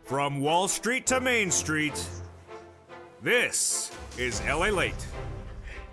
From Wall Street to Main Street, this is LALATE.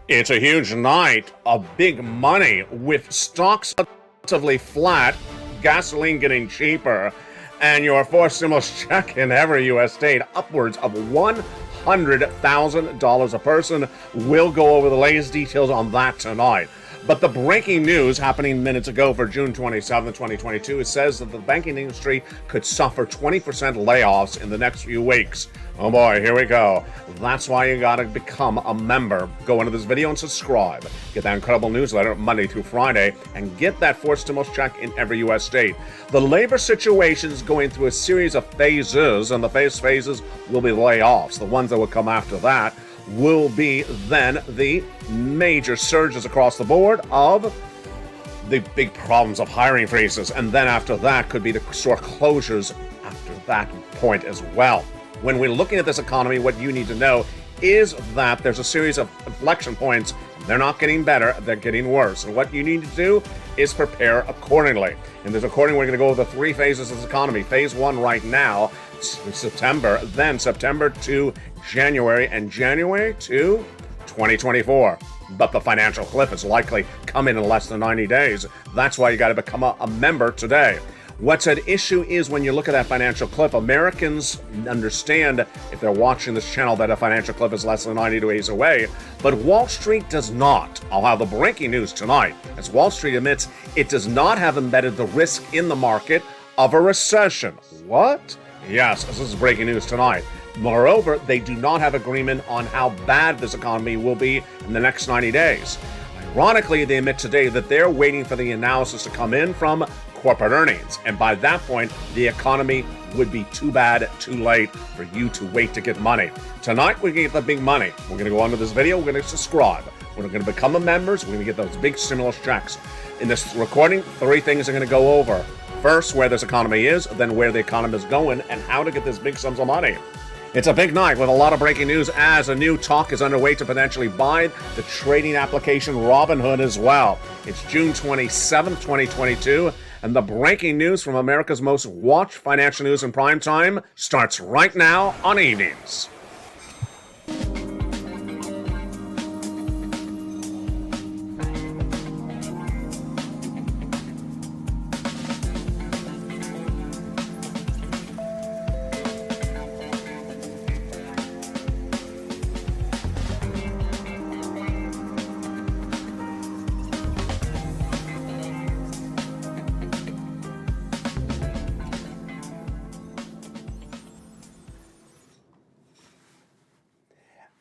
It's a huge night of big money with stocks relatively flat, gasoline getting cheaper, and your forced stimulus check in every U.S. state upwards of $100,000 a person. We'll go over the latest details on that tonight. But the breaking news happening minutes ago for June 27, 2022, it says that the banking industry could suffer 20% layoffs in the next few weeks. Oh boy, here we go. That's why you gotta become a member. Go into this video and subscribe. Get that incredible newsletter Monday through Friday and get that forced stimulus check in every U.S. state. The labor situation is going through a series of phases, and the first phases will be layoffs. The ones that will come after that will be then the major surges across the board of the big problems of hiring freezes, and then after that could be the store closures after that point as well. When we're looking at this economy, what you need to know is that there's a series of inflection points. They're not getting better, they're getting worse. And what you need to do is prepare accordingly. And this accordingly, we're going to go over the three phases of this economy. Phase one right now, September, then September to January, and January to 2024. But the financial cliff is likely coming in less than 90 days. That's why you got to become a member today. What's at issue is when you look at that financial cliff, Americans understand, if they're watching this channel, that a financial cliff is less than 90 days away, but Wall Street does not. I'll have the breaking news tonight, as Wall Street admits it does not have embedded the risk in the market of a recession. What? Yes, this is breaking news tonight. Moreover, they do not have agreement on how bad this economy will be in the next 90 days. Ironically, they admit today that they're waiting for the analysis to come in from corporate earnings, and by that point, the economy would be too bad, too late for you to wait to get money. Tonight, we're going to get the big money. We're going to go on to this video, we're going to subscribe. We're going to become a members, we're going to get those big stimulus checks. In this recording, three things are going to go over. First, where this economy is, then where the economy is going, and how to get this big sums of money. It's a big night with a lot of breaking news as a new talk is underway to potentially buy the trading application Robinhood as well. It's June 27th, 2022, and the breaking news from America's most watched financial news in prime time starts right now on evenings.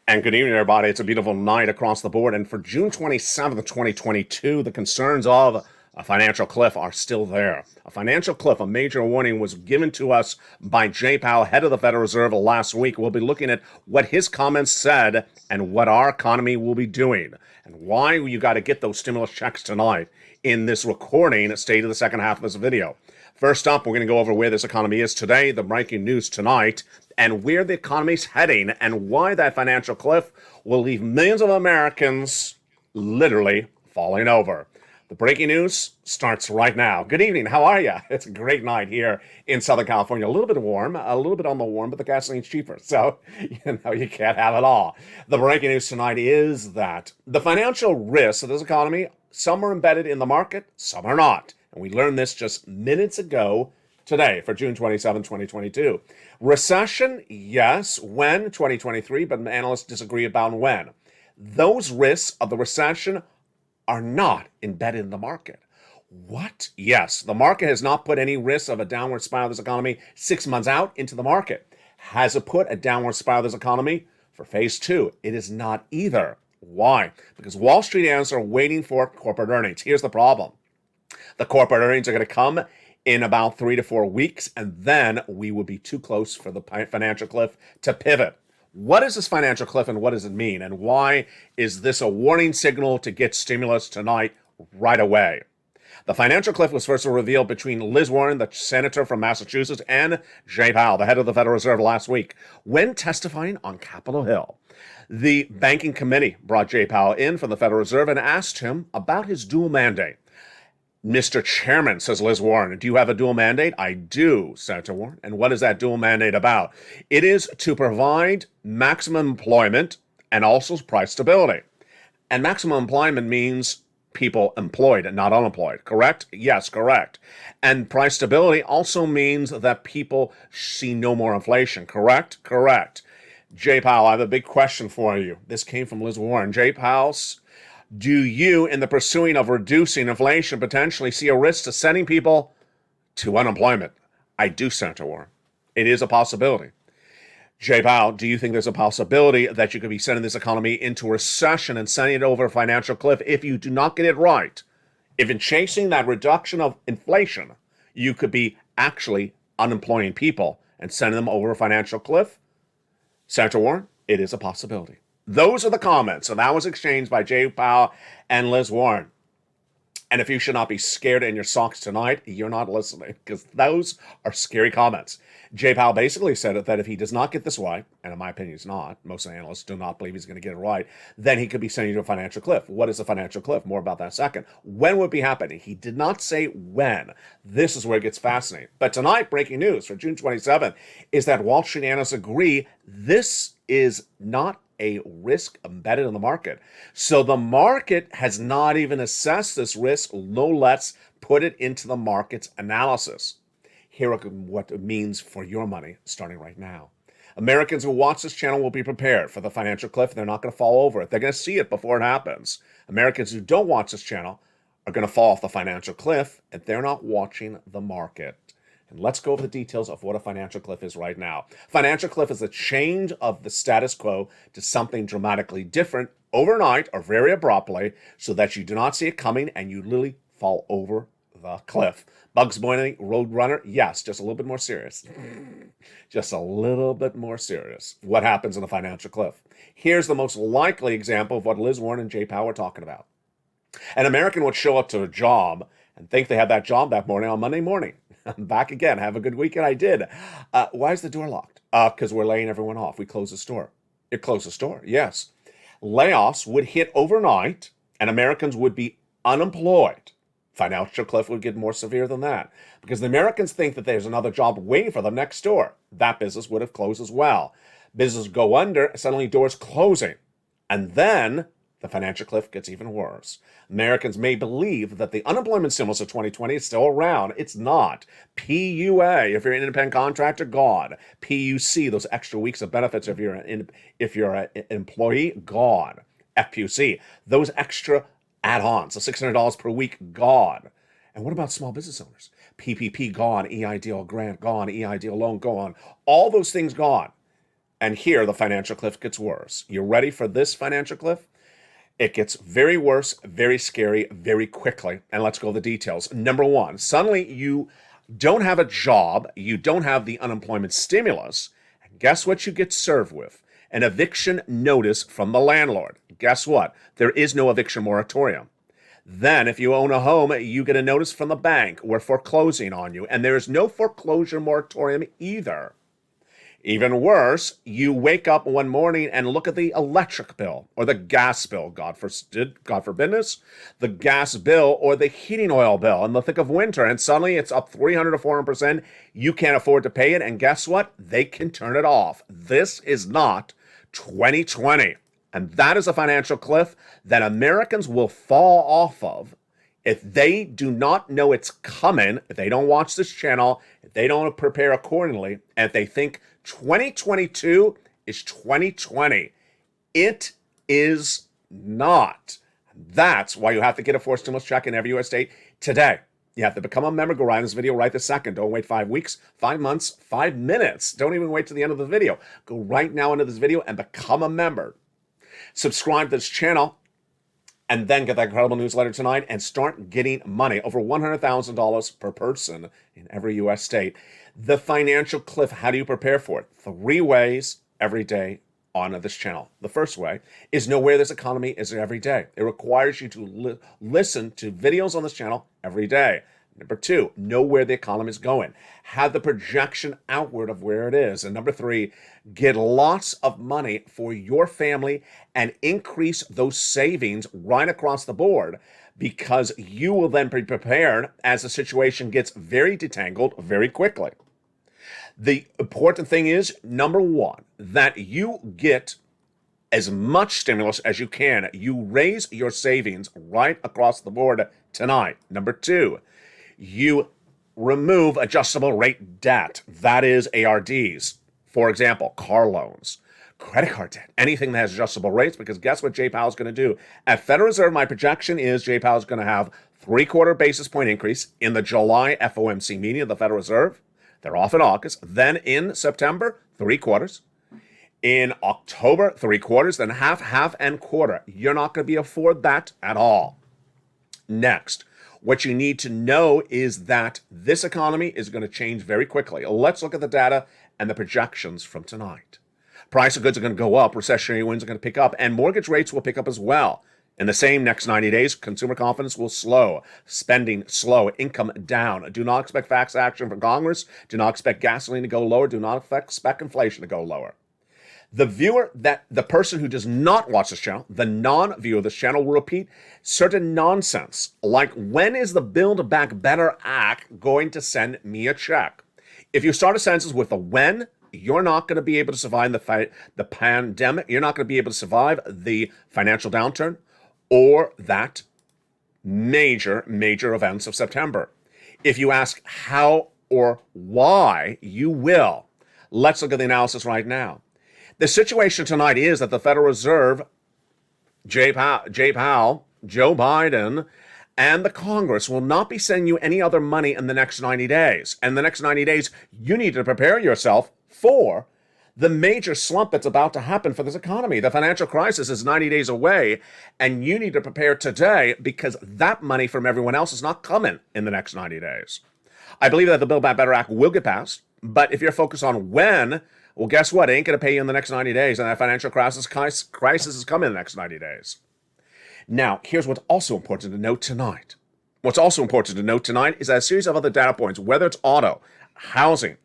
And good evening, everybody. It's a beautiful night across the board. And for June 27th, 2022, the concerns of a financial cliff are still there. A financial cliff, a major warning, was given to us by Jay Powell, head of the Federal Reserve, last week. We'll be looking at what his comments said and what our economy will be doing, and why you got to get those stimulus checks tonight in this recording, state of the second half of this video. First up, we're going to go over where this economy is today, the breaking news tonight, and where the economy's heading, and why that financial cliff will leave millions of Americans literally falling over. The breaking news starts right now. Good evening. How are you? It's a great night here in Southern California. A little bit warm, a little bit on the warm, but the gasoline's cheaper, so you can't have it all. The breaking news tonight is that the financial risks of this economy, some are embedded in the market, some are not. And we learned this just minutes ago today for June 27, 2022. Recession, yes. When? 2023, but analysts disagree about when. Those risks of the recession are not embedded in the market. What? Yes, the market has not put any risk of a downward spiral of this economy 6 months out into the market. Has it put a downward spiral of this economy for phase two? It is not either. Why? Because Wall Street analysts are waiting for corporate earnings. Here's the problem. The corporate earnings are going to come in about 3 to 4 weeks, and then we will be too close for the financial cliff to pivot. What is this financial cliff, and what does it mean? And why is this a warning signal to get stimulus tonight right away? The financial cliff was first revealed between Liz Warren, the senator from Massachusetts, and Jay Powell, the head of the Federal Reserve, last week when testifying on Capitol Hill. The banking committee brought Jay Powell in from the Federal Reserve and asked him about his dual mandate. Mr. Chairman, says Liz Warren, do you have a dual mandate? I do, Senator Warren. And what is that dual mandate about? It is to provide maximum employment and also price stability. And maximum employment means people employed and not unemployed, correct? Yes, correct. And price stability also means that people see no more inflation, correct? Correct. Jay Powell, I have a big question for you. This came from Liz Warren. Jay Powell, do you, in the pursuing of reducing inflation, potentially see a risk to sending people to unemployment? I do, Senator Warren. It is a possibility. Jay Powell, do you think there's a possibility that you could be sending this economy into recession and sending it over a financial cliff if you do not get it right? If in chasing that reduction of inflation, you could be actually unemploying people and sending them over a financial cliff? Senator Warren, it is a possibility. Those are the comments, and that was exchanged by Jay Powell and Liz Warren. And if you should not be scared in your socks tonight, you're not listening, because those are scary comments. Jay Powell basically said that if he does not get this right, and in my opinion he's not, most analysts do not believe he's going to get it right, then he could be sending you to a financial cliff. What is a financial cliff? More about that in a second. When would it be happening? He did not say when. This is where it gets fascinating. But tonight, breaking news for June 27th is that Wall Street analysts agree this is not a risk embedded in the market. So the market has not even assessed this risk, no less put it into the market's analysis. Here are what it means for your money starting right now. Americans who watch this channel will be prepared for the financial cliff. They're not going to fall over it. They're going to see it before it happens. Americans who don't watch this channel are going to fall off the financial cliff if they're not watching the market. And let's go over the details of what a financial cliff is right now. Financial cliff is a change of the status quo to something dramatically different overnight or very abruptly so that you do not see it coming and you literally fall over the cliff. Bugs Bunny, Roadrunner, yes, just a little bit more serious. Just a little bit more serious. What happens in a financial cliff? Here's the most likely example of what Liz Warren and Jay Powell are talking about. An American would show up to a job and think they had that job that morning on Monday morning. I'm back again. Have a good weekend. I did. Why is the door locked? Because we're laying everyone off. We closed the store. It closed the store, yes. Layoffs would hit overnight, and Americans would be unemployed. Financial cliff would get more severe than that because the Americans think that there's another job waiting for them next door. That business would have closed as well. Business go under, suddenly doors closing. And then the financial cliff gets even worse. Americans may believe that the unemployment stimulus of 2020 is still around. It's not. PUA, if you're an independent contractor, gone. PUC, those extra weeks of benefits if you're an employee, gone. FPUC, those extra add-ons, the $600 per week, gone. And what about small business owners? PPP, gone. EIDL grant, gone. EIDL loan, gone. All those things gone. And here, the financial cliff gets worse. You ready for this financial cliff? It gets very worse, very scary, very quickly. And let's go over the details. Number one, suddenly you don't have a job. You don't have the unemployment stimulus. And guess what you get served with? An eviction notice from the landlord. Guess what? There is no eviction moratorium. Then, if you own a home, you get a notice from the bank. We're foreclosing on you. And there is no foreclosure moratorium either. Even worse, you wake up one morning and look at the electric bill or the gas bill, God forbidness, the gas bill or the heating oil bill in the thick of winter, and suddenly it's up 300 to 400%. You can't afford to pay it, and guess what? They can turn it off. This is not 2020, and that is a financial cliff that Americans will fall off of if they do not know it's coming, if they don't watch this channel, if they don't prepare accordingly, and if they think 2022 is 2020. It is not. That's why you have to get a forced stimulus check in every U.S. state today. You have to become a member. Go right in this video right this second. Don't wait 5 weeks, 5 months, 5 minutes. Don't even wait to the end of the video. Go right now into this video and become a member. Subscribe to this channel and then get that incredible newsletter tonight and start getting money. Over $100,000 per person in every U.S. state. The financial cliff, how do you prepare for it? 3 ways every day on this channel. The first way is know where this economy is every day. It requires you to listen to videos on this channel every day. Number 2, know where the economy is going. Have the projection outward of where it is. And number 3, get lots of money for your family and increase those savings right across the board because you will then be prepared as the situation gets very detangled very quickly. The important thing is, number one, that you get as much stimulus as you can. You raise your savings right across the board tonight. Number two, you remove adjustable rate debt. That is ARDs. For example, car loans, credit card debt, anything that has adjustable rates, because guess what Jay Powell's going to do? At Federal Reserve, my projection is Jay Powell's going to have 3/4 basis point increase in the July FOMC meeting of the Federal Reserve. They're off in August. Then in September, 3/4. In October, 3/4, then half, and quarter. You're not going to be afford that at all. Next, what you need to know is that this economy is going to change very quickly. Let's look at the data and the projections from tonight. Price of goods are going to go up, recessionary winds are going to pick up, and mortgage rates will pick up as well. In the same next 90 days, consumer confidence will slow, spending slow, income down. Do not expect fast action from Congress. Do not expect gasoline to go lower. Do not expect inflation to go lower. The person who does not watch this channel, the non-viewer of this channel, will repeat certain nonsense, like, when is the Build Back Better Act going to send me a check? If you start a sentence with a when, you're not going to be able to survive the pandemic. You're not going to be able to survive the financial downturn or that major events of September. If you ask how or why, you will. Let's look at the analysis right now. The situation tonight is that the Federal Reserve, Jay Powell, Joe Biden, and the Congress will not be sending you any other money in the next 90 days. And the next 90 days, you need to prepare yourself for the major slump that's about to happen for this economy. The financial crisis is 90 days away, and you need to prepare today, because that money from everyone else is not coming in the next 90 days. I believe that the Build Back Better Act will get passed, but if you're focused on when, well, guess what? It ain't going to pay you in the next 90 days, and that financial crisis is coming in the next 90 days. Now, here's what's also important to note tonight. What's also important to note tonight is that a series of other data points, whether it's auto, housing,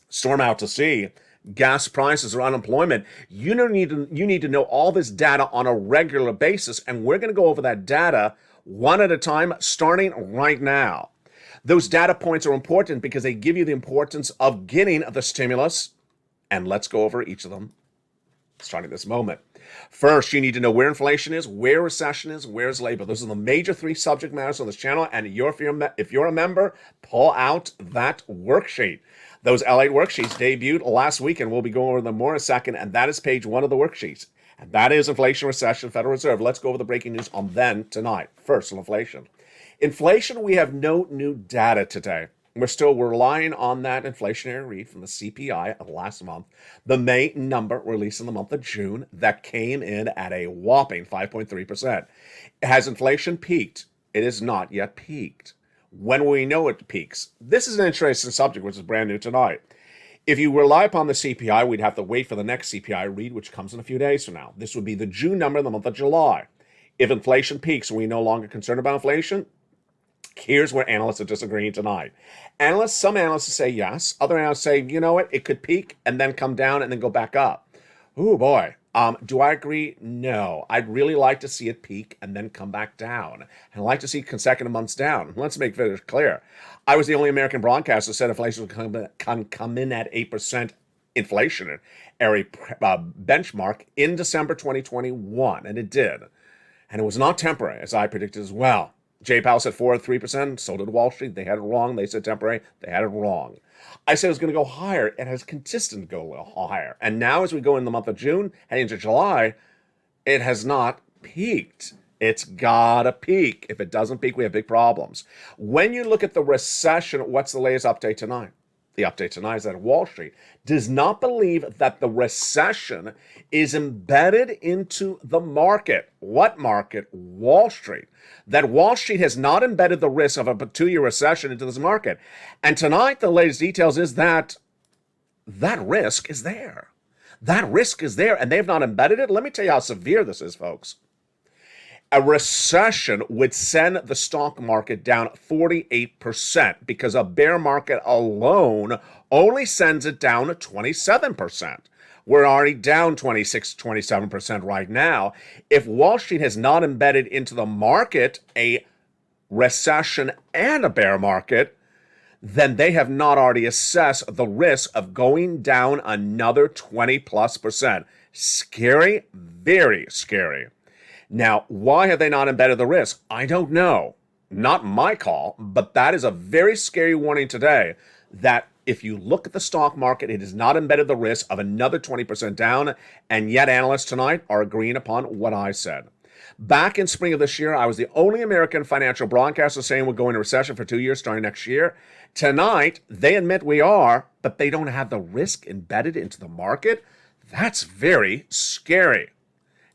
storm out to sea, gas prices, or unemployment, you need to know all this data on a regular basis, and we're going to go over that data one at a time, starting right now. Those data points are important because they give you the importance of getting the stimulus, and let's go over each of them starting this moment. First, you need to know where inflation is, where recession is, where's labor. Those are the major three subject matters on this channel, and if you're a member, pull out that worksheet. Those LALATE worksheets debuted last week, and we'll be going over them more in a second, and that is page 1 of the worksheets. And that is inflation, recession, Federal Reserve. Let's go over the breaking news on them tonight. First, on inflation. Inflation, we have no new data today. We're still relying on that inflationary read from the CPI of last month, the May number released in the month of June that came in at a whopping 5.3%. Has inflation peaked? It has not yet peaked. When will we know it peaks? This is an interesting subject, which is brand new tonight. If you rely upon the CPI, we'd have to wait for the next CPI read, which comes in a few days from now. This would be the June number in the month of July. If inflation peaks, are we no longer concerned about inflation? Here's where analysts are disagreeing tonight. Some analysts say yes. Other analysts say, you know what, it could peak and then come down and then go back up. Ooh, boy. Do I agree? No. I'd really like to see it peak and then come back down. And I'd like to see consecutive months down. Let's make it clear. I was the only American broadcaster that said inflation would come in at 8% inflationary benchmark in December 2021, and it did. And it was not temporary, as I predicted as well. Jay Powell said 4 or 3%, so did Wall Street. They had it wrong. They said temporary. They had it wrong. I said it was going to go higher. It has consistently go a little higher. And now as we go in the month of June and into July, it has not peaked. It's got to peak. If it doesn't peak, we have big problems. When you look at the recession, what's the latest update tonight? The update tonight is that Wall Street does not believe that the recession is embedded into the market. What market? Wall Street. That Wall Street has not embedded the risk of a 2-year recession into this market. And tonight, the latest details is that that risk is there. That risk is there, and they've not embedded it. Let me tell you how severe this is, folks. A recession would send the stock market down 48% because a bear market alone only sends it down 27%. We're already down 26, 27% right now. If Wall Street has not embedded into the market a recession and a bear market, then they have not already assessed the risk of going down another 20 plus percent. Scary, very scary. Now, why have they not embedded the risk? I don't know. Not my call, but that is a very scary warning today that if you look at the stock market, it has not embedded the risk of another 20% down, and yet analysts tonight are agreeing upon what I said. Back in spring of this year, I was the only American financial broadcaster saying we're going into recession for 2 years starting next year. Tonight, they admit we are, but they don't have the risk embedded into the market. That's very scary.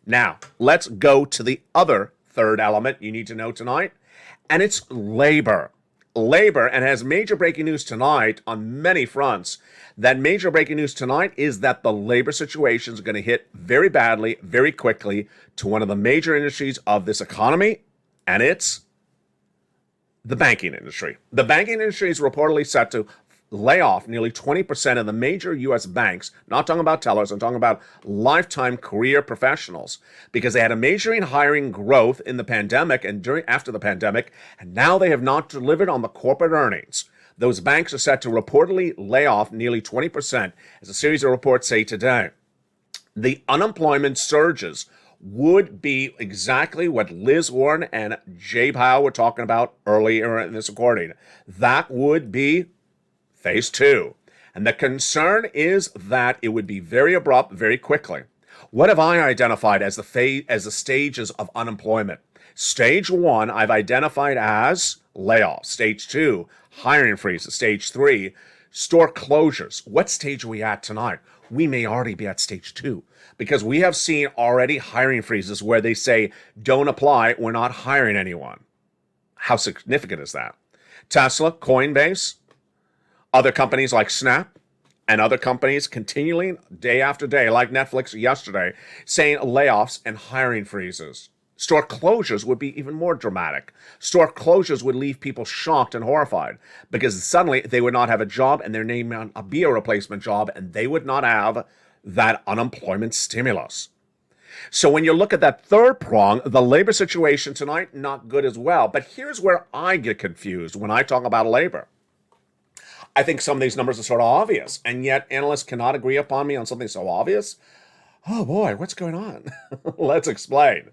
Now, let's go to the other third element you need to know tonight, and it's labor. Labor, and has major breaking news tonight on many fronts. That major breaking news tonight is that the labor situation is going to hit very badly, very quickly to one of the major industries of this economy, and it's the banking industry. The banking industry is reportedly set to lay off nearly 20% of the major U.S. banks, not talking about tellers, I'm talking about lifetime career professionals, because they had a major hiring growth in the pandemic and after the pandemic, and now they have not delivered on the corporate earnings. Those banks are set to reportedly lay off nearly 20%, as a series of reports say today. The unemployment surges would be exactly what Liz Warren and Jay Powell were talking about earlier in this recording. That would be phase two. And the concern is that it would be very abrupt, very quickly. What have I identified as the stages of unemployment? Stage one, I've identified as layoffs. Stage two, hiring freezes. Stage three, store closures. What stage are we at tonight? We may already be at stage two, because we have seen already hiring freezes where they say, don't apply, we're not hiring anyone. How significant is that? Tesla, Coinbase, other companies like Snap, and other companies continually, day after day, like Netflix yesterday, saying layoffs and hiring freezes. Store closures would be even more dramatic. Store closures would leave people shocked and horrified, because suddenly they would not have a job and their name would be a replacement job, and they would not have that unemployment stimulus. So when you look at that third prong, the labor situation tonight, not good as well. But here's where I get confused when I talk about labor. I think some of these numbers are sort of obvious, and yet analysts cannot agree upon me on something so obvious. Oh boy, what's going on? Let's explain.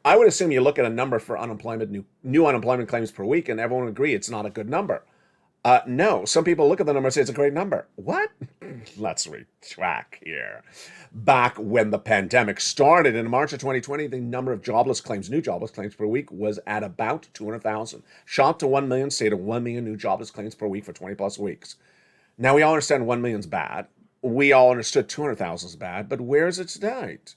I would assume you look at a number for unemployment, new unemployment claims per week, and everyone would agree it's not a good number. No, some people look at the number and say it's a great number. What? Let's retract here. Back when the pandemic started in March of 2020, the number of jobless claims, new jobless claims per week was at about 200,000. Shot to 1 million, stayed at 1 million new jobless claims per week for 20 plus weeks. Now we all understand 1 million's bad. We all understood 200,000 is bad, but where is it tonight?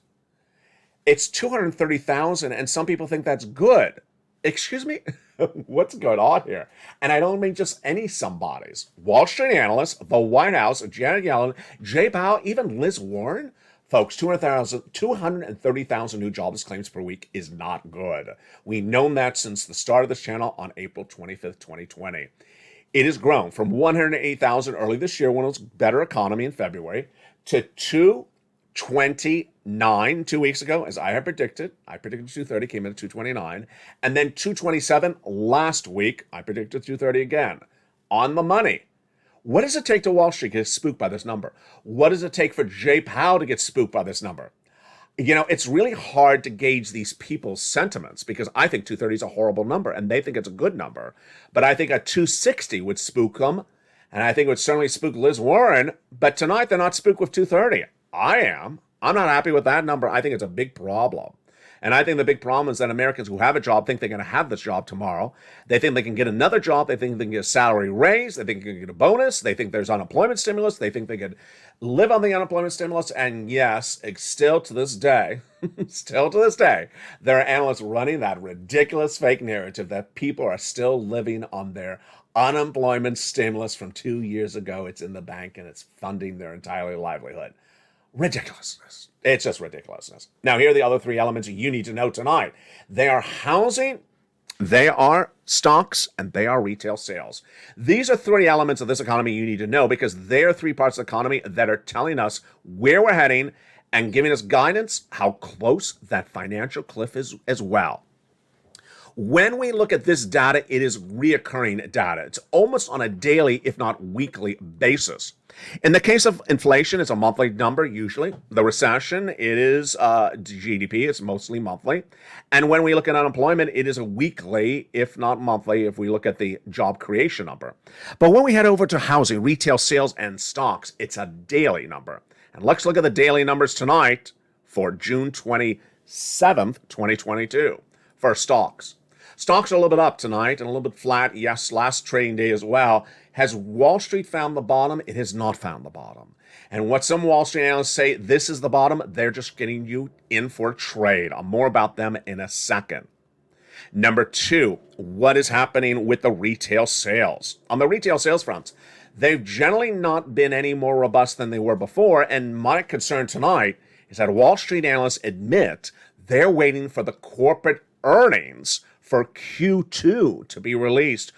It's 230,000, and some people think that's good. Excuse me? What's going on here? And I don't mean just any somebodies. Wall Street analysts, the White House, Janet Yellen, Jay Powell, even Liz Warren. Folks, 230,000 new jobless claims per week is not good. We've known that since the start of this channel on April 25th, 2020. It has grown from 108,000 early this year when it was better economy in February to 229 2 weeks ago, as I had predicted. I predicted 230, came in at 229. And then 227 last week. I predicted 230 again. On the money. What does it take to Wall Street to get spooked by this number? What does it take for Jay Powell to get spooked by this number? You know, it's really hard to gauge these people's sentiments, because I think 230 is a horrible number and they think it's a good number. But I think a 260 would spook them. And I think it would certainly spook Liz Warren. But tonight they're not spooked with 230. I am. I'm not happy with that number. I think it's a big problem. And I think the big problem is that Americans who have a job think they're going to have this job tomorrow. They think they can get another job. They think they can get a salary raise. They think they can get a bonus. They think there's unemployment stimulus. They think they could live on the unemployment stimulus. And yes, still to this day, there are analysts running that ridiculous fake narrative that people are still living on their unemployment stimulus from 2 years ago. It's in the bank and it's funding their entire livelihood. Ridiculousness. It's just ridiculousness. Now, here are the other three elements you need to know tonight. They are housing, They are stocks and they are retail sales. These are three elements of this economy you need to know because they are three parts of the economy that are telling us where we're heading and giving us guidance how close that financial cliff is as well. When we look at this data, it is reoccurring data. It's almost on a daily, if not weekly basis. In the case of inflation, it's a monthly number usually. The recession, it is GDP, it's mostly monthly. And when we look at unemployment, it is a weekly, if not monthly, if we look at the job creation number. But when we head over to housing, retail sales, and stocks, it's a daily number. And let's look at the daily numbers tonight for June 27th, 2022 for stocks. Stocks are a little bit up tonight and a little bit flat. Yes, last trading day as well. Has Wall Street found the bottom? It has not found the bottom. And what some Wall Street analysts say, this is the bottom. They're just getting you in for a trade. More about them in a second. Number two, what is happening with the retail sales? On the retail sales front, they've generally not been any more robust than they were before. And my concern tonight is that Wall Street analysts admit they're waiting for the corporate earnings for Q2 to be released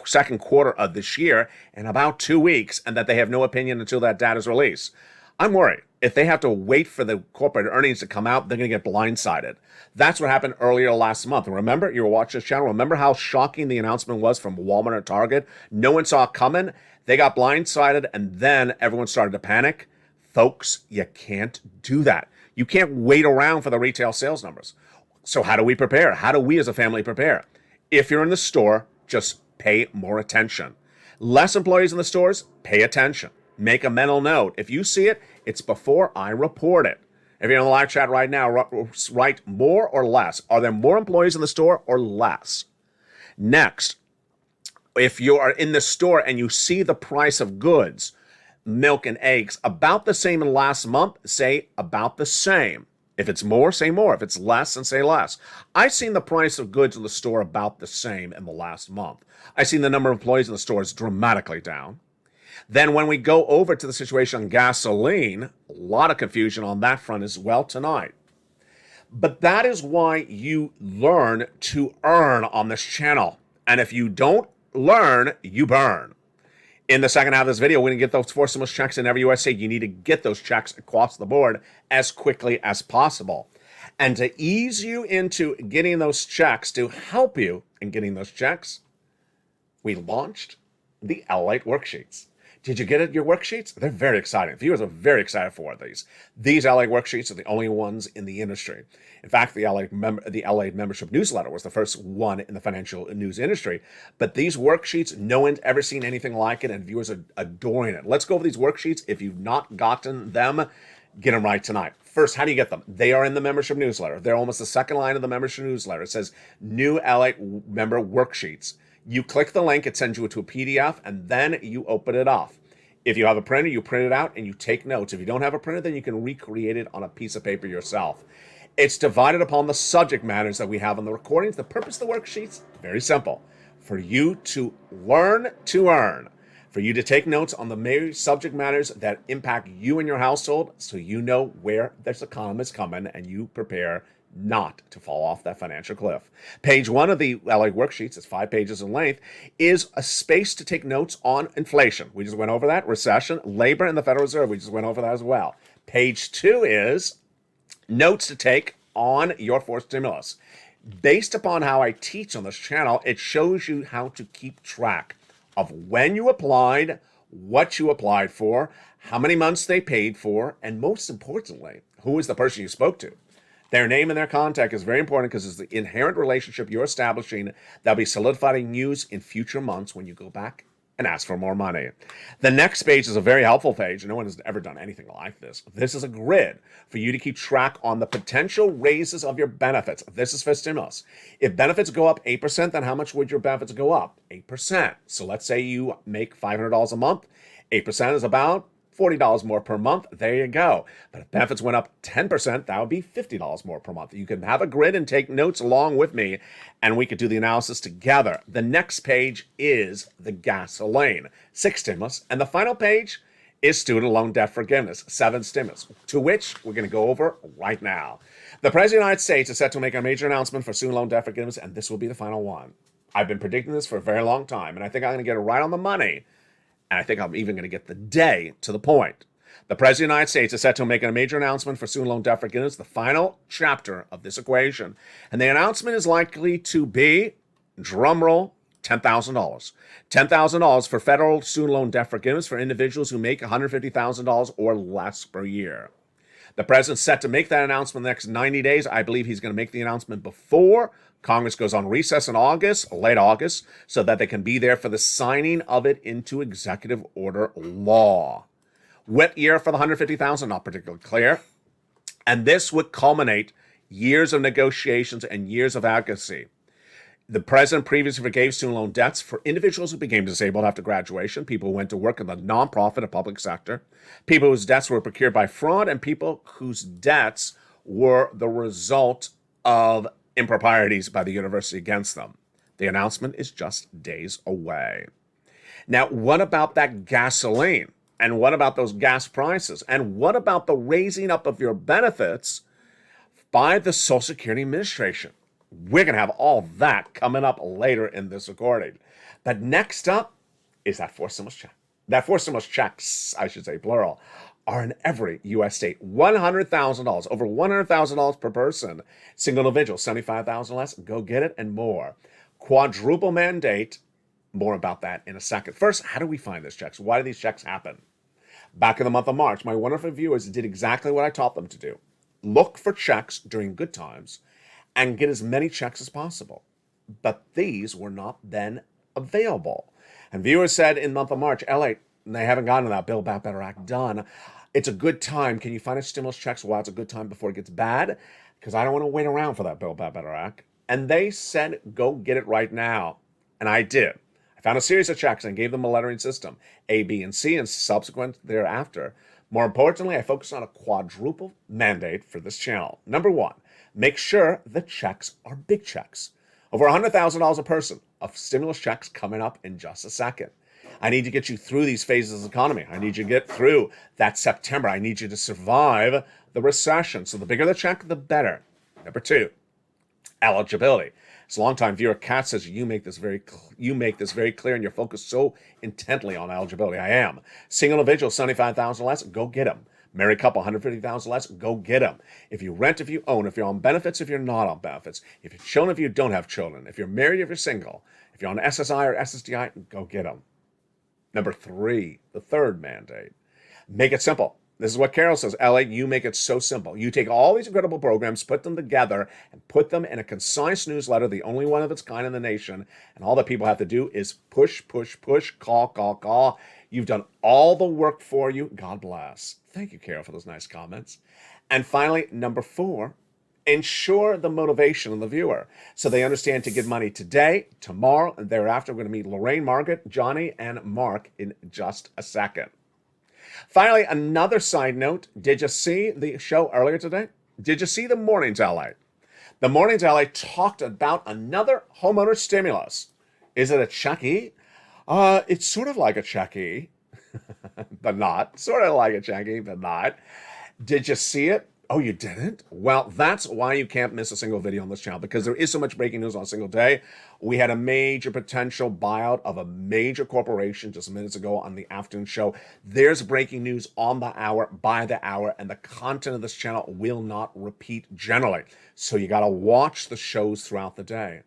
second quarter of this year in about 2 weeks, and that they have no opinion until that data is released. I'm worried. If they have to wait for the corporate earnings to come out, they're going to get blindsided. That's what happened earlier last month. Remember, you were watching this channel. Remember how shocking the announcement was from Walmart and Target? No one saw it coming. They got blindsided, and then everyone started to panic. Folks, you can't do that. You can't wait around for the retail sales numbers. So how do we prepare? How do we as a family prepare? If you're in the store, just pay more attention. Less employees in the stores, pay attention. Make a mental note. If you see it, it's before I report it. If you're in the live chat right now, write more or less. Are there more employees in the store or less? Next, if you are in the store and you see the price of goods, milk and eggs, about the same in last month, say about the same. If it's more, say more. If it's less, then say less. I've seen the price of goods in the store about the same in the last month. I've seen the number of employees in the stores dramatically down. Then when we go over to the situation on gasoline, a lot of confusion on that front as well tonight. But that is why you learn to earn on this channel. And if you don't learn, you burn. In the second half of this video, we're going to get those 4 stimulus checks in every USA. You need to get those checks across the board as quickly as possible. And to ease you into getting those checks, to help you in getting those checks, we launched the LALATE worksheets. Did you get your worksheets? They're very exciting. Viewers are very excited for these. These LALATE worksheets are the only ones in the industry. In fact, the LALATE membership newsletter was the first one in the financial news industry. But these worksheets, no one's ever seen anything like it, and viewers are adoring it. Let's go over these worksheets. If you've not gotten them, get them right tonight. First, how do you get them? They are in the membership newsletter. They're almost the second line of the membership newsletter. It says new LALATE member worksheets. You click the link, it sends you to a PDF, and then you open it off. If you have a printer, you print it out and you take notes. If you don't have a printer, then you can recreate it on a piece of paper yourself. It's divided upon the subject matters that we have on the recordings. The purpose of the worksheets, very simple. For you to learn to earn. For you to take notes on the major subject matters that impact you and your household so you know where this economy is coming and you prepare not to fall off that financial cliff. Page 1 of the LALATE worksheets, it's 5 pages in length, is a space to take notes on inflation. We just went over that. Recession, labor, and the Federal Reserve. We just went over that as well. Page 2 is notes to take on your 4th stimulus. Based upon how I teach on this channel, it shows you how to keep track of when you applied, what you applied for, how many months they paid for, and most importantly, who is the person you spoke to. Their name and their contact is very important because it's the inherent relationship you're establishing that'll be solidified in use in future months when you go back and ask for more money. The next page is a very helpful page. No one has ever done anything like this. This is a grid for you to keep track on the potential raises of your benefits. This is for stimulus. If benefits go up 8%, then how much would your benefits go up? 8%. So let's say you make $500 a month. 8% is about $40 more per month. There you go. But if benefits went up 10%, that would be $50 more per month. You can have a grid and take notes along with me, and we could do the analysis together. The next page is the gasoline, 6 stimulus. And the final page is student loan debt forgiveness, 7 stimulus, to which we're going to go over right now. The President of the United States is set to make a major announcement for student loan debt forgiveness, and this will be the final one. I've been predicting this for a very long time, and I think I'm going to get it right on the money, and I think I'm even going to get the day to the point. The President of the United States is set to make a major announcement for student loan debt forgiveness, the final chapter of this equation. And the announcement is likely to be, drumroll, $10,000. $10,000 for federal student loan debt forgiveness for individuals who make $150,000 or less per year. The president's set to make that announcement in the next 90 days. I believe he's going to make the announcement before Congress goes on recess in August, late August, so that they can be there for the signing of it into executive order law. What year for the $150,000? Not particularly clear. And this would culminate years of negotiations and years of advocacy. The president previously forgave student loan debts for individuals who became disabled after graduation, people who went to work in the nonprofit and public sector, people whose debts were procured by fraud, and people whose debts were the result of improprieties by the university against them. The announcement is just days away. Now, what about that gasoline? And what about those gas prices? And what about the raising up of your benefits by the Social Security Administration? We're going to have all that coming up later in this recording. But next up is that forced stimulus check. That forced stimulus checks, I should say, plural, are in every U.S. state. $100,000, over $100,000 per person. Single individual, $75,000 less, go get it, and more. Quadruple mandate, more about that in a second. First, how do we find these checks? Why do these checks happen? Back in the month of March, my wonderful viewers did exactly what I taught them to do. Look for checks during good times and get as many checks as possible. But these were not then available. And viewers said in the month of March, LA, they haven't gotten that Build Back Better Act done. It's a good time. Can you find us stimulus checks while it's a good time before it gets bad? Because I don't want to wait around for that Build Back Better Act. And they said, go get it right now. And I did. I found a series of checks and gave them a lettering system, A, B, and C, and subsequent thereafter. More importantly, I focused on a quadruple mandate for this channel. Number one, make sure the checks are big checks. Over $100,000 a person of stimulus checks coming up in just a second. I need to get you through these phases of the economy. I need you to get through that September. I need you to survive the recession. So the bigger the check, the better. Number two, eligibility. As a longtime viewer, Kat says you make this very clear and you're focused so intently on eligibility. I am. Single individual, $75,000 less, go get them. Married couple, $150,000 less, go get them. If you rent, if you own, if you're on benefits, if you're not on benefits, if you're children, if you don't have children, if you're married, if you're single, if you're on SSI or SSDI, go get them. Number three, the third mandate. Make it simple. This is what Carol says. LA, you make it so simple. You take all these incredible programs, put them together, and put them in a concise newsletter, the only one of its kind in the nation, and all that people have to do is push, push, push, call, call, call. You've done all the work for you. God bless. Thank you, Carol, for those nice comments. And finally, number four, ensure the motivation of the viewer so they understand to give money today, tomorrow, and thereafter. We're going to meet Lorraine, Margaret, Johnny, and Mark in just a second. Finally, another side note. Did you see the show earlier today? Did you see the Mornings LA? The Mornings LA talked about another homeowner stimulus. Is it a check-e? It's sort of like a check-e, but not. Sort of like a check-e, but not. Did you see it? Oh, you didn't? Well, that's why you can't miss a single video on this channel, because there is so much breaking news on a single day. We had a major potential buyout of a major corporation just minutes ago on the afternoon show. There's breaking news on the hour, by the hour, and the content of this channel will not repeat generally. So you got to watch the shows throughout the day.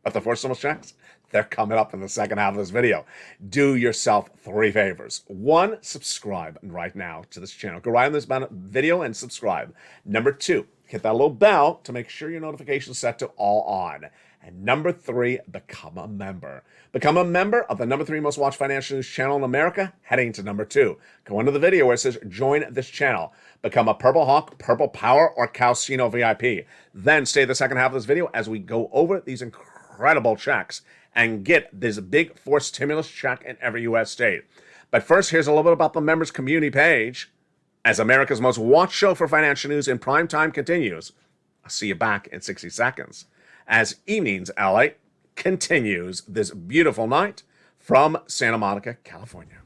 But the first stimulus checks, they're coming up in the second half of this video. Do yourself 3 favors. 1, subscribe right now to this channel. Go right on this video and subscribe. Number 2, hit that little bell to make sure your notifications set to all on. And number 3, become a member. Become a member of the number 3 most watched financial news channel in America, heading to number 2. Go into the video where it says join this channel. Become a Purple Hawk, Purple Power, or Calcino VIP. Then stay the second half of this video as we go over these incredible checks and get this big forced stimulus check in every U.S. state. But first, here's a little bit about the members community page. As America's most watched show for financial news in prime time continues, I'll see you back in 60 seconds. As Evenings LA continues this beautiful night from Santa Monica, California.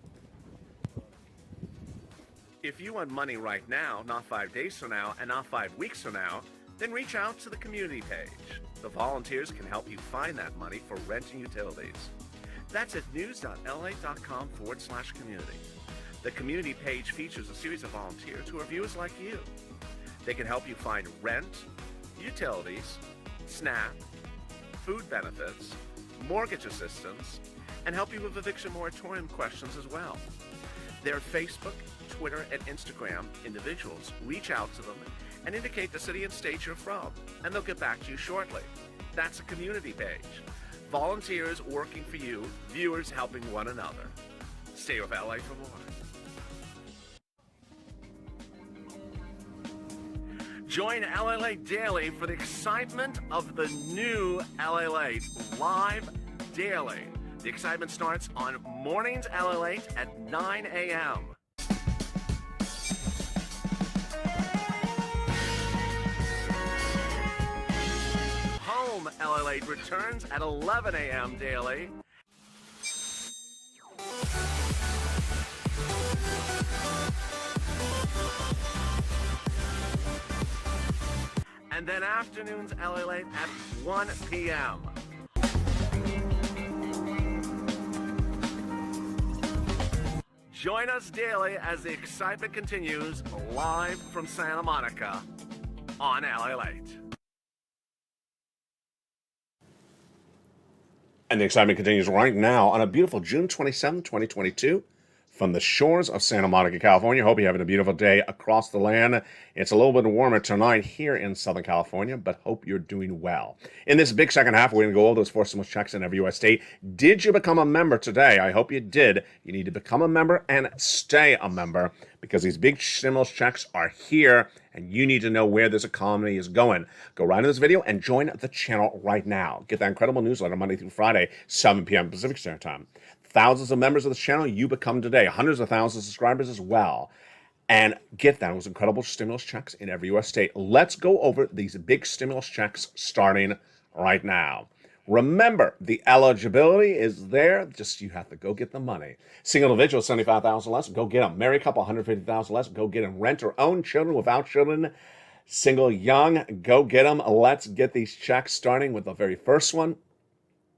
If you want money right now, not 5 days from now, and not 5 weeks from now, then reach out to the community page. The volunteers can help you find that money for rent and utilities. That's at news.lalate.com/community. The community page features a series of volunteers who are viewers like you. They can help you find rent, utilities, SNAP, food benefits, mortgage assistance, and help you with eviction moratorium questions as well. Their Facebook, Twitter, and Instagram individuals reach out to them and indicate the city and state you're from, and they'll get back to you shortly. That's a community page. Volunteers working for you, viewers helping one another. Stay with LA for more. Join LALATE Daily for the excitement of the new LALATE live daily. The excitement starts on Mornings LALATE at 9 a.m. Home LALATE returns at 11 a.m. daily. And then afternoons LALATE at 1 p.m. Join us daily as the excitement continues live from Santa Monica on LALATE. And the excitement continues right now on a beautiful June 27, 2022. From the shores of Santa Monica, California. Hope you're having a beautiful day across the land. It's a little bit warmer tonight here in Southern California, but hope you're doing well. In this big second half, we're going to go over those 4 stimulus checks in every U.S. state. Did you become a member today? I hope you did. You need to become a member and stay a member because these big stimulus checks are here and you need to know where this economy is going. Go right into this video and join the channel right now. Get that incredible newsletter Monday through Friday, 7 p.m. Pacific Standard Time. Thousands of members of this channel you become today. Hundreds of thousands of subscribers as well. And get those incredible stimulus checks in every U.S. state. Let's go over these big stimulus checks starting right now. Remember, the eligibility is there. Just you have to go get the money. Single individual, $75,000 less, go get them. Married couple, $150,000 less, go get them. Rent or own children without children, single young, go get them. Let's get these checks starting with the very first one.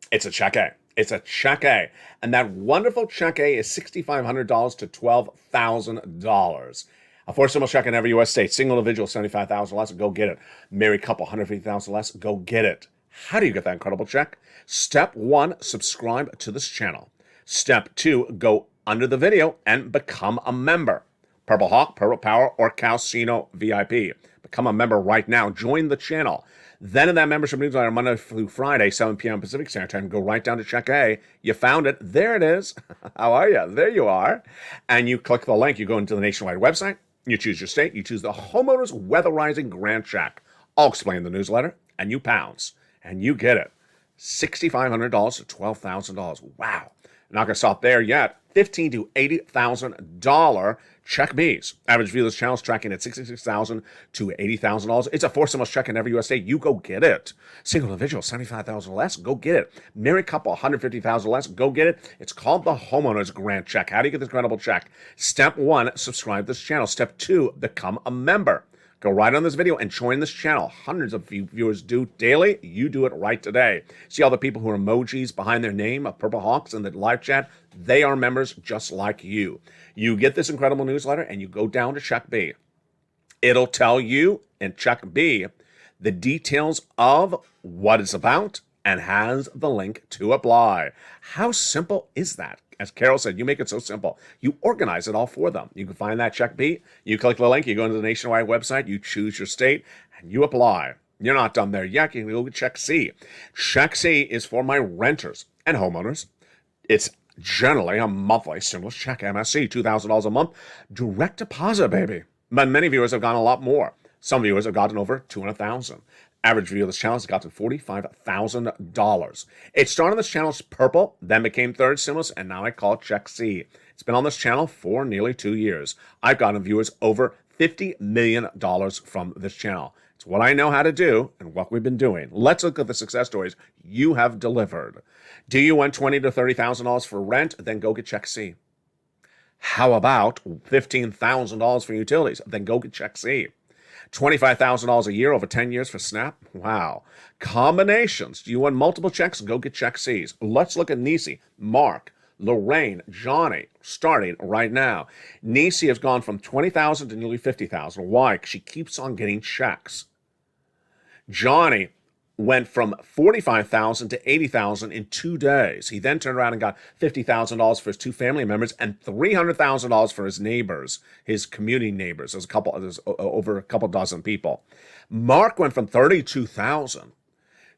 It's a Check A. It's a Check A. And that wonderful Check A is $6,500 to $12,000. A 4 stimulus check in every U.S. state. Single individual, $75,000 less, go get it. Married couple, $150,000 less, go get it. How do you get that incredible check? Step 1, subscribe to this channel. Step 2, go under the video and become a member. Purple Hawk, Purple Power, or Calcino VIP. Become a member right now. Join the channel. Then in that membership newsletter, Monday through Friday, 7 p.m. Pacific Standard Time, go right down to Check A. You found it. There it is. How are you? There you are. And you click the link. You go into the nationwide website. You choose your state. You choose the Homeowners Weatherizing Grant Check. I'll explain the newsletter. And you pounce. And you get it. $6,500 to $12,000. Wow. Not going to stop there yet. $15,000 to $80,000 Check Bs. Average view of this channel is tracking at $66,000 to $80,000. It's a 4 stimulus check in every U.S. state. You go get it. Single individual, $75,000 less. Go get it. Married couple, $150,000 less. Go get it. It's called the Homeowners Grant Check. How do you get this incredible check? Step 1, subscribe to this channel. Step 2, become a member. Go right on this video and join this channel. Hundreds of viewers do daily. You do it right today. See all the people who are emojis behind their name of Purple Hawks in the live chat? They are members just like you. You get this incredible newsletter and you go down to Check B. It'll tell you in Check B the details of what it's about and has the link to apply. How simple is that? As Carol said, you make it so simple. You organize it all for them. You can find that Check B. You click the link. You go into the nationwide website. You choose your state, and you apply. You're not done there yet. You can go to Check C. Check C is for my renters and homeowners. It's generally a monthly stimulus check, MSC, $2,000 a month. Direct deposit, baby. But many viewers have gone a lot more. Some viewers have gotten over $200,000. Average view of this channel has got to $45,000. It started on this channel as purple, then became third stimulus, and now I call it Check C. It's been on this channel for nearly 2 years. I've gotten viewers over $50 million from this channel. It's what I know how to do and what we've been doing. Let's look at the success stories you have delivered. Do you want $20,000 to $30,000 for rent? Then go get Check C. How about $15,000 for utilities? Then go get check C. $25,000 a year over 10 years for SNAP? Wow. Combinations. Do you want multiple checks? Go get check C's. Let's look at Nisi, Mark, Lorraine, Johnny, starting right now. Nisi has gone from 20,000 to nearly 50,000. Why? Because she keeps on getting checks. Johnny went from 45,000 to 80,000 in 2 days. He then turned around and got $50,000 for his 2 family members and $300,000 for his neighbors, his community neighbors. There's over a couple dozen people. Mark went from 32,000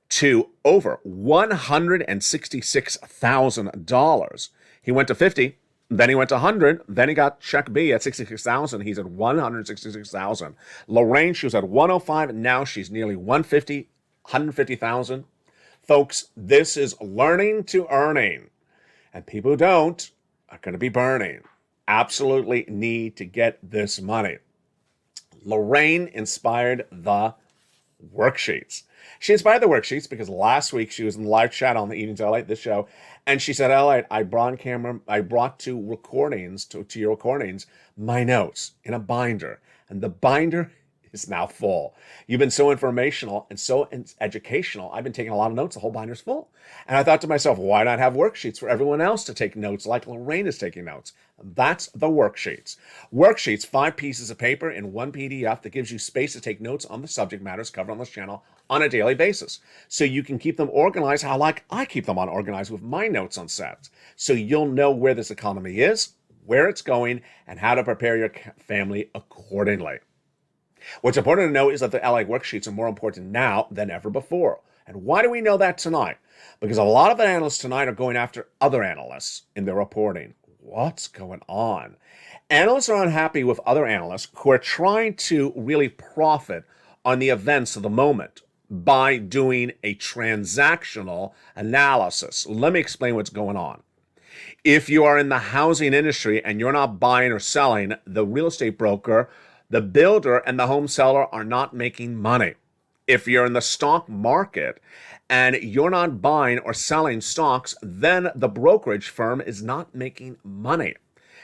to over $166,000. He went to 50, then he went to 100, then he got check B at 66,000. He's at 166,000. Lorraine, she was at 105, and now she's nearly 150. 150,000. Folks, this is learning to earning. And people who don't are going to be burning. Absolutely need to get this money. Lorraine inspired the worksheets. She inspired the worksheets because last week she was in the live chat on the Evenings LALATE, this show, and she said, LALATE, I brought to your recordings, my notes in a binder. And the binder is now full. You've been so informational and so educational. I've been taking a lot of notes. The whole binder's full. And I thought to myself, why not have worksheets for everyone else to take notes like Lorraine is taking notes? That's the worksheets. Worksheets, 5 pieces of paper in 1 PDF that gives you space to take notes on the subject matters covered on this channel on a daily basis. So you can keep them organized how like I keep them organized with my notes on set. So you'll know where this economy is, where it's going, and how to prepare your family accordingly. What's important to know is that the LA worksheets are more important now than ever before. And why do we know that tonight? Because a lot of the analysts tonight are going after other analysts in their reporting. What's going on? Analysts are unhappy with other analysts who are trying to really profit on the events of the moment by doing a transactional analysis. Let me explain what's going on. If you are in the housing industry and you're not buying or selling, the real estate broker, the builder, and the home seller are not making money. If you're in the stock market and you're not buying or selling stocks, then the brokerage firm is not making money.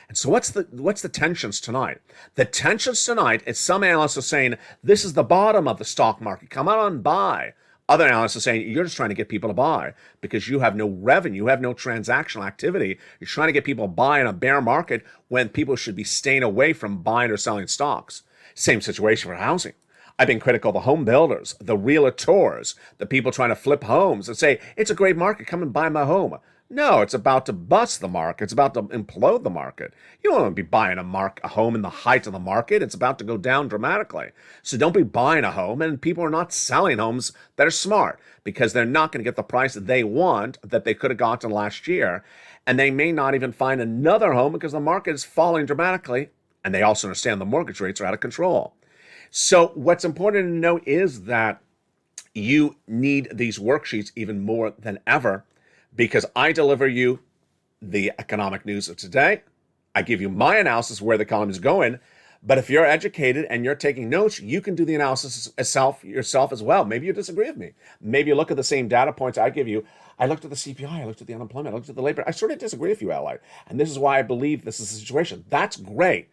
And so what's the tensions tonight? The tensions tonight is some analysts are saying, this is the bottom of the stock market. Come on and buy. Other analysts are saying, you're just trying to get people to buy because you have no revenue, you have no transactional activity. You're trying to get people to buy in a bear market when people should be staying away from buying or selling stocks. Same situation for housing. I've been critical of the home builders, the realtors, the people trying to flip homes and say, it's a great market, come and buy my home. No, it's about to bust the market. It's about to implode the market. You don't want to be buying a home in the height of the market. It's about to go down dramatically. So don't be buying a home, and people are not selling homes that are smart because they're not going to get the price that they want that they could have gotten last year. And they may not even find another home because the market is falling dramatically. And they also understand the mortgage rates are out of control. So what's important to know is that you need these worksheets even more than ever because I deliver you the economic news of today. I give you my analysis of where the economy is going. But if you're educated and you're taking notes, you can do the analysis yourself as well. Maybe you disagree with me. Maybe you look at the same data points I give you. I looked at the CPI, I looked at the unemployment, I looked at the labor. I sort of disagree with you, Ally. And this is why I believe this is the situation. That's great.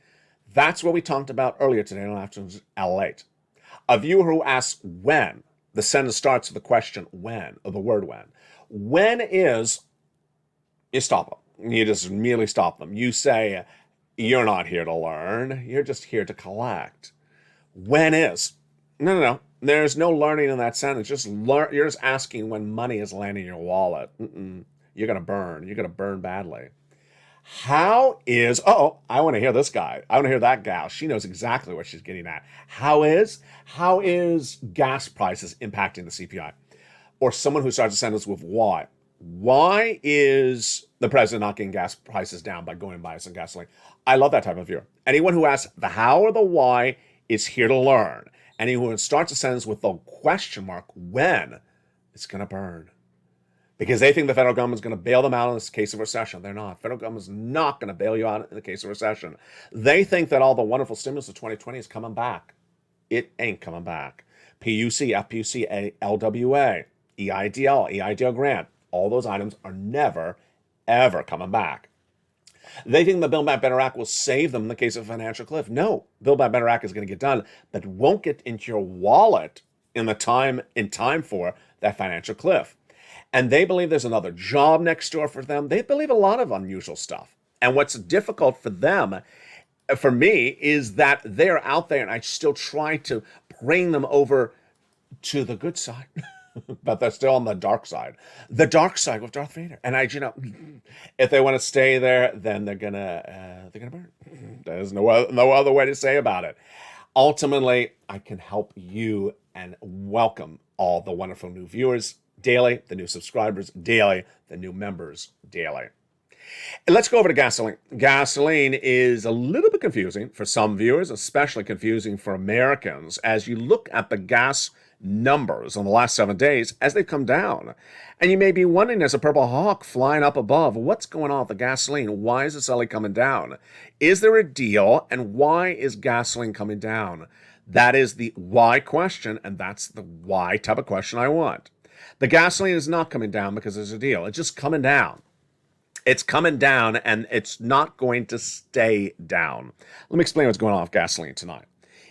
That's what we talked about earlier today on Afternoon's LALATE. A viewer who asks when, the sentence starts with the question when, or the word when. When is, you stop them. You just merely stop them. You say, you're not here to learn. You're just here to collect. When is? No. There's no learning in that sentence. You're just asking when money is landing in your wallet. You're going to burn. You're going to burn badly. How is, I want to hear this guy. I want to hear that gal. She knows exactly what she's getting at. How is gas prices impacting the CPI? Or someone who starts a sentence with why. Why is the president not getting gas prices down by going and buying some gasoline? I love that type of viewer. Anyone who asks the how or the why is here to learn. Anyone who starts a sentence with the question mark, when, it's going to burn. Because they think the federal government is going to bail them out in this case of recession. They're not. Federal government is not going to bail you out in the case of recession. They think that all the wonderful stimulus of 2020 is coming back. It ain't coming back. PUC, FPUC, LWA, EIDL grant, all those items are never, ever coming back. They think the Build Back Better Act will save them in the case of a financial cliff. No, Build Back Better Act is going to get done, but won't get into your wallet in time for that financial cliff. And they believe there's another job next door for them. They believe a lot of unusual stuff. And what's difficult for them, for me, is that they're out there and I still try to bring them over to the good side. But they're still on the dark side with Darth Vader. And if they want to stay there, then they're gonna burn. There's no other way to say about it. Ultimately, I can help you and welcome all the wonderful new viewers daily, the new subscribers daily, the new members daily. And let's go over to gasoline. Gasoline is a little bit confusing for some viewers, especially confusing for Americans, as you look at the gas numbers on the last 7 days as they've come down. And you may be wondering, there's a purple hawk flying up above. What's going on with the gasoline? Why is it suddenly coming down? Is there a deal? And why is gasoline coming down? That is the why question, and that's the why type of question I want. The gasoline is not coming down because there's a deal. It's just coming down. It's coming down, and it's not going to stay down. Let me explain what's going on with gasoline tonight.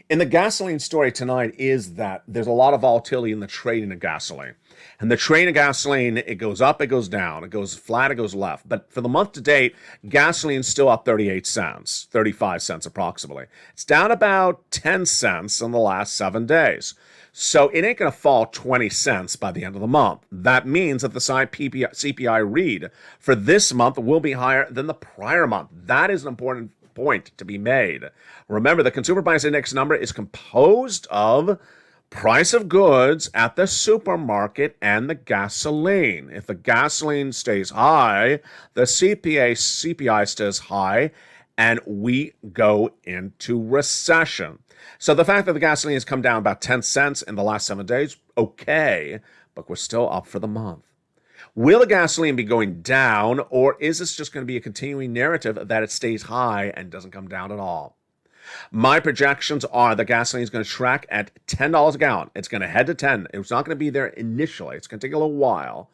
In the gasoline story tonight is that there's a lot of volatility in the trading of gasoline. And the trading of gasoline, it goes up, it goes down, it goes flat, it goes left. But for the month to date, gasoline's still up 38 cents, 35 cents approximately. It's down about 10 cents in the last 7 days. So it ain't going to fall 20 cents by the end of the month. That means that the CPI read for this month will be higher than the prior month. That is an important point to be made. Remember, the Consumer Price Index number is composed of price of goods at the supermarket and the gasoline. If the gasoline stays high, the CPI stays high, and we go into recession. So the fact that the gasoline has come down about 10 cents in the last 7 days, okay, but we're still up for the month. Will the gasoline be going down, or is this just going to be a continuing narrative that it stays high and doesn't come down at all? My projections are the gasoline is going to track at $10 a gallon. It's going to head to 10. It's not going to be there initially. It's going to take a little while,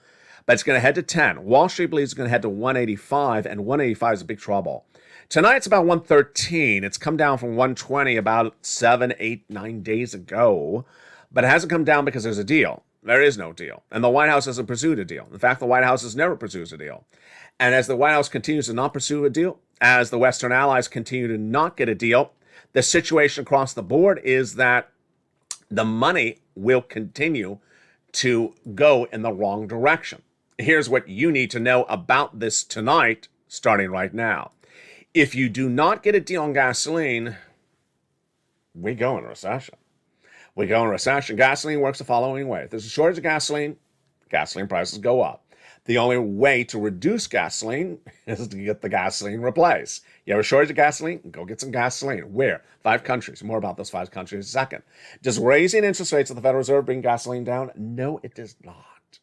but it's going to head to 10. Wall Street believes it's going to head to 185, and 185 is a big trouble. Tonight it's about 113. It's come down from 120 about 7, 8, 9 days ago, but it hasn't come down because there's a deal. There is no deal. And the White House hasn't pursued a deal. In fact, the White House has never pursued a deal. And as the White House continues to not pursue a deal, as the Western allies continue to not get a deal, the situation across the board is that the money will continue to go in the wrong direction. Here's what you need to know about this tonight, starting right now. If you do not get a deal on gasoline, we go in recession. We go in recession. Gasoline works the following way. If there's a shortage of gasoline prices go up. The only way to reduce gasoline is to get the gasoline replaced. You have a shortage of gasoline? Go get some gasoline. Where? 5 countries. More about those 5 countries in a second. Does raising interest rates at the Federal Reserve bring gasoline down? No, it does not.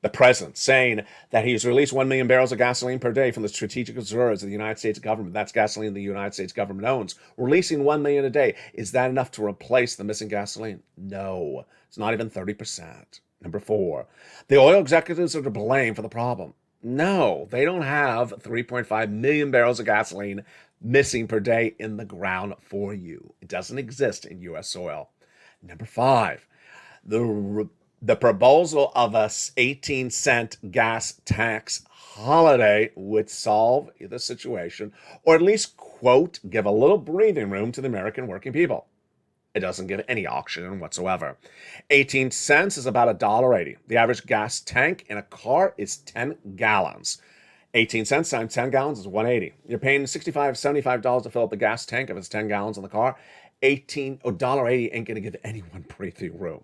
The president saying that he's released 1 million barrels of gasoline per day from the strategic reserves of the United States government. That's gasoline the United States government owns. Releasing 1 million a day. Is that enough to replace the missing gasoline? No. It's not even 30%. Number 4, the oil executives are to blame for the problem. No, they don't have 3.5 million barrels of gasoline missing per day in the ground for you. It doesn't exist in U.S. soil. Number 5, the proposal of a 18-cent gas tax holiday would solve the situation, or at least, quote, give a little breathing room to the American working people. It doesn't give any oxygen whatsoever. 18 cents is about $1.80. The average gas tank in a car is 10 gallons. 18 cents times 10 gallons is $1.80. You're paying $65, $75 to fill up the gas tank if it's 10 gallons in the car. $1.80 ain't going to give anyone breathing room.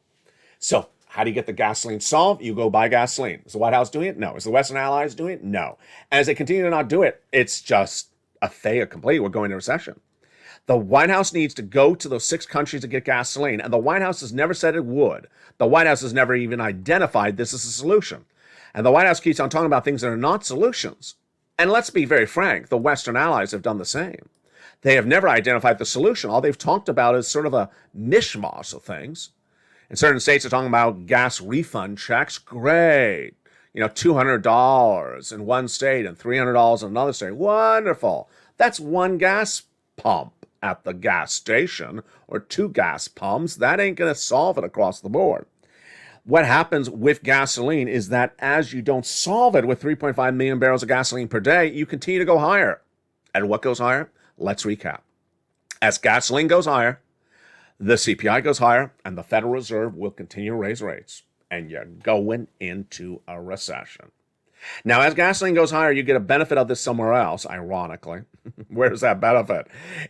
So how do you get the gasoline solved? You go buy gasoline. Is the White House doing it? No. Is the Western allies doing it? No. And as they continue to not do it, it's just a fait accompli. We're going into recession. The White House needs to go to those 6 countries to get gasoline, and the White House has never said it would. The White House has never even identified this as a solution. And the White House keeps on talking about things that are not solutions. And let's be very frank, the Western allies have done the same. They have never identified the solution. All they've talked about is sort of a mishmash of things. In certain states, they're talking about gas refund checks. Great. $200 in one state and $300 in another state. Wonderful. That's one gas pump at the gas station or two gas pumps. That ain't going to solve it across the board. What happens with gasoline is that as you don't solve it with 3.5 million barrels of gasoline per day, you continue to go higher. And what goes higher? Let's recap. As gasoline goes higher, the CPI goes higher, and the Federal Reserve will continue to raise rates. And you're going into a recession. Now, as gasoline goes higher, you get a benefit of this somewhere else, ironically. Where's that benefit?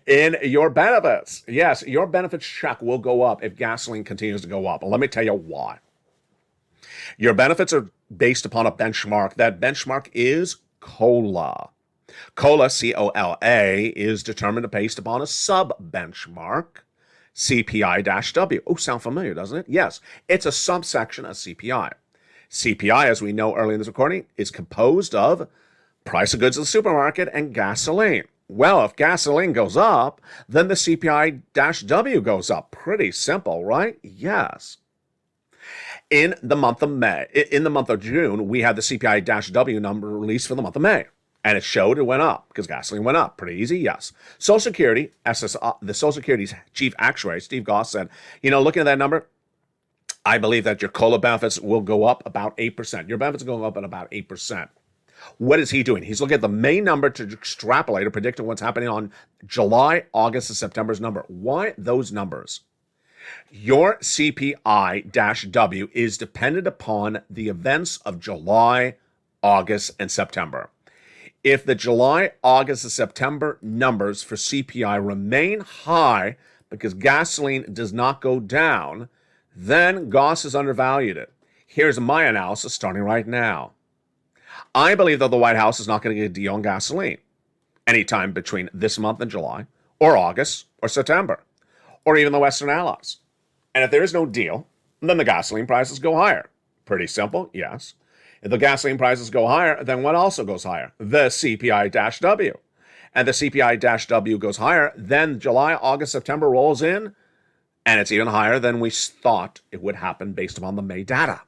In your benefits. Yes, your benefits check will go up if gasoline continues to go up. And let me tell you why. Your benefits are based upon a benchmark. That benchmark is COLA. COLA, C-O-L-A, is determined based upon a sub-benchmark, CPI-W. Oh, sound familiar, doesn't it? Yes, it's a subsection of CPI. CPI, as we know earlier in this recording, is composed of price of goods in the supermarket and gasoline. Well, if gasoline goes up, then the CPI-W goes up. Pretty simple, right? Yes. In the month of June, we had the CPI-W number released for the month of May. And it showed it went up because gasoline went up. Pretty easy, yes. Social Security, the Social Security's chief actuary, Steve Goss, said, looking at that number, I believe that your COLA benefits will go up about 8%. Your benefits are going up at about 8%. What is he doing? He's looking at the May number to extrapolate or predict what's happening on July, August, and September's number. Why those numbers? Your CPI-W is dependent upon the events of July, August, and September. If the July, August, and September numbers for CPI remain high because gasoline does not go down, then Goss has undervalued it. Here's my analysis starting right now. I believe that the White House is not going to get a deal on gasoline anytime between this month and July, or August, or September, or even the Western Allies. And if there is no deal, then the gasoline prices go higher. Pretty simple, yes. If the gasoline prices go higher, then what also goes higher? The CPI-W. And the CPI-W goes higher, then July, August, September rolls in, and it's even higher than we thought it would happen based upon the May data.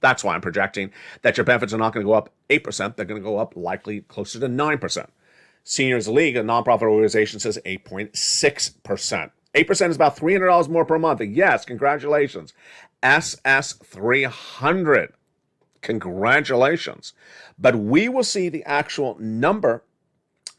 That's why I'm projecting that your benefits are not going to go up 8%. They're going to go up likely closer to 9%. Seniors League, a nonprofit organization, says 8.6%. 8% is about $300 more per month. Yes, congratulations. SS300. Congratulations. But we will see the actual number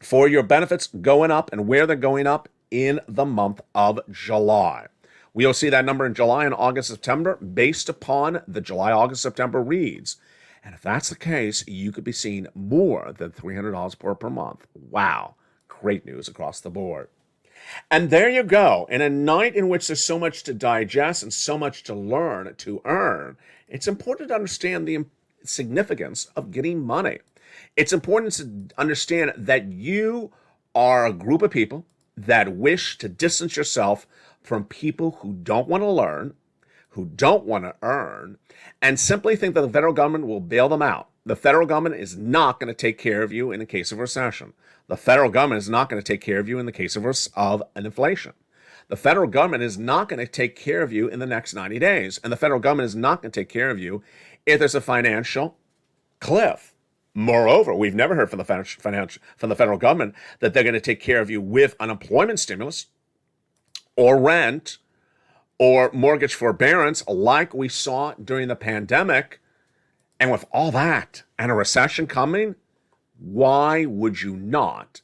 for your benefits going up and where they're going up in the month of July. We'll see that number in July and August, September based upon the July, August, September reads. And if that's the case, you could be seeing more than $300 per month. Wow. Great news across the board. And there you go. In a night in which there's so much to digest and so much to learn, to earn, it's important to understand the significance of getting money. It's important to understand that you are a group of people that wish to distance yourself from people who don't want to learn, who don't want to earn, and simply think that the federal government will bail them out. The federal government is not going to take care of you in the case of recession. The federal government is not going to take care of you in the case of an inflation. The federal government is not going to take care of you in the next 90 days. And the federal government is not going to take care of you if there's a financial cliff. Moreover, we've never heard from the federal government that they're going to take care of you with unemployment stimulus or rent or mortgage forbearance like we saw during the pandemic. And with all that and a recession coming, why would you not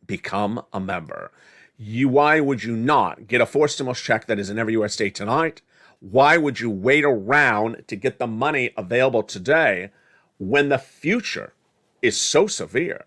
become a member? Why would you not get a forced stimulus check that is in every U.S. state tonight? Why would you wait around to get the money available today when the future is so severe,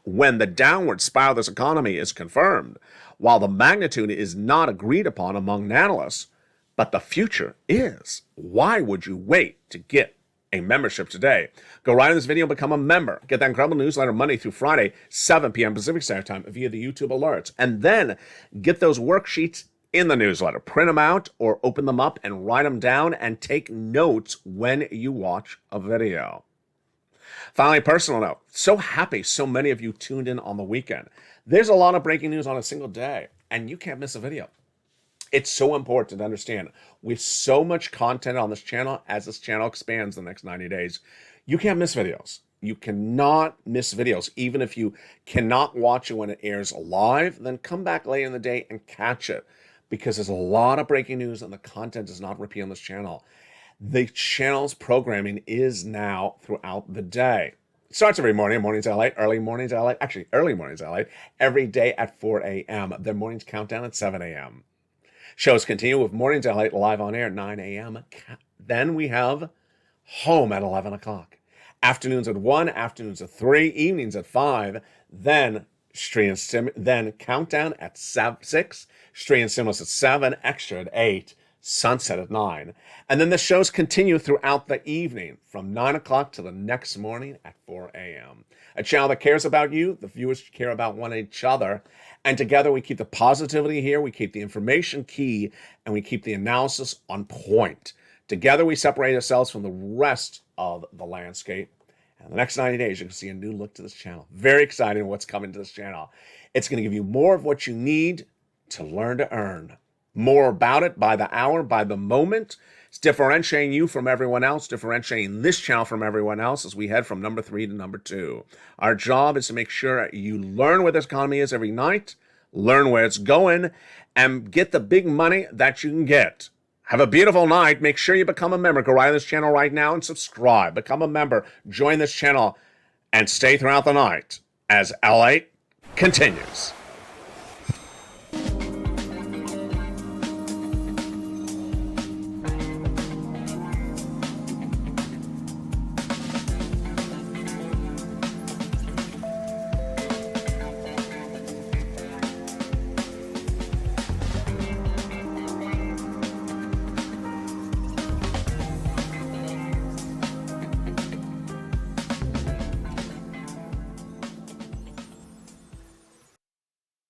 when the downward spiral of this economy is confirmed, while the magnitude is not agreed upon among analysts, but the future is? Why would you wait to get a membership today? Go right in this video and become a member. Get that incredible newsletter Monday through Friday, 7 p.m. Pacific Standard Time via the YouTube alerts. And then get those worksheets in the newsletter. Print them out or open them up and write them down and take notes when you watch a video. Finally, personal note. So happy so many of you tuned in on the weekend. There's a lot of breaking news on a single day, and you can't miss a video. It's so important to understand. With so much content on this channel, as this channel expands the next 90 days, You can't miss videos. You cannot miss videos. Even if you cannot watch it when it airs live, then come back later in the day and catch it, because there's a lot of breaking news and the content does not repeat on this channel. The channel's programming is now throughout the day. It starts every morning, mornings LA, early mornings LA, actually early mornings LA, every day at 4 a.m. Then mornings countdown at 7 a.m. Shows continue with mornings LA live on air at 9 a.m. Then we have home at 11 o'clock. Afternoons at 1, afternoons at 3, evenings at 5, then then countdown at 6, Street and Stimulus at 7, extra at 8, sunset at 9. And then the shows continue throughout the evening from 9 o'clock to the next morning at 4 a.m. A channel that cares about you, the viewers care about one each other, and together we keep the positivity here, we keep the information key, and we keep the analysis on point. Together we separate ourselves from the rest of the landscape. And the next 90 days, you can see a new look to this channel. Very exciting what's coming to this channel. It's going to give you more of what you need to learn to earn. More about it by the hour, by the moment. It's differentiating you from everyone else, differentiating this channel from everyone else as we head from number 3 to number 2. Our job is to make sure you learn where this economy is every night, learn where it's going, and get the big money that you can get. Have a beautiful night. Make sure you become a member. Go right to this channel right now and subscribe. Become a member. Join this channel and stay throughout the night as LALATE continues.